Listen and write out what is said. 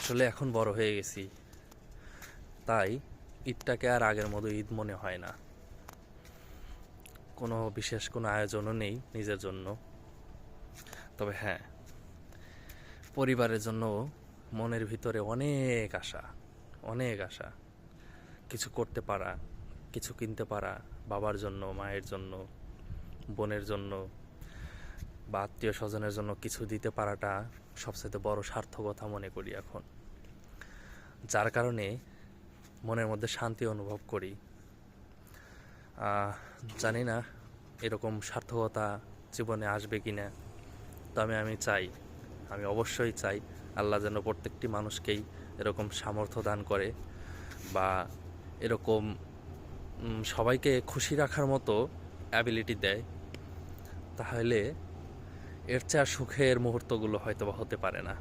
আসলে এখন বড় হয়ে গেছি, তাই ঈদটাকে আর আগের মতো ঈদ মনে হয় না। কোনো বিশেষ কোনো আয়োজনও নেই নিজের জন্য। তবে হ্যাঁ, পরিবারের জন্য মনের ভিতরে অনেক আশা, অনেক আশা। কিছু করতে পারা, কিছু কিনতে পারা, বাবার জন্য, মায়ের জন্য, বোনের জন্য বা আত্মীয় স্বজনের জন্য কিছু দিতে পারাটা সবচেয়ে বড় সার্থকতা মনে করি এখন। যার কারণে মনের মধ্যে শান্তি অনুভব করি। জানি না এরকম সার্থকতা জীবনে আসবে কি না, তবে আমি অবশ্যই চাই আল্লাহ যেন প্রত্যেকটি মানুষকেই এরকম সামর্থ্য দান করে, বা এরকম সবাইকে খুশি রাখার মতো অ্যাবিলিটি দেয়। তাহলে এর চেয়ে আর সুখের মুহূর্তগুলো হয়তো বা হতে পারে না।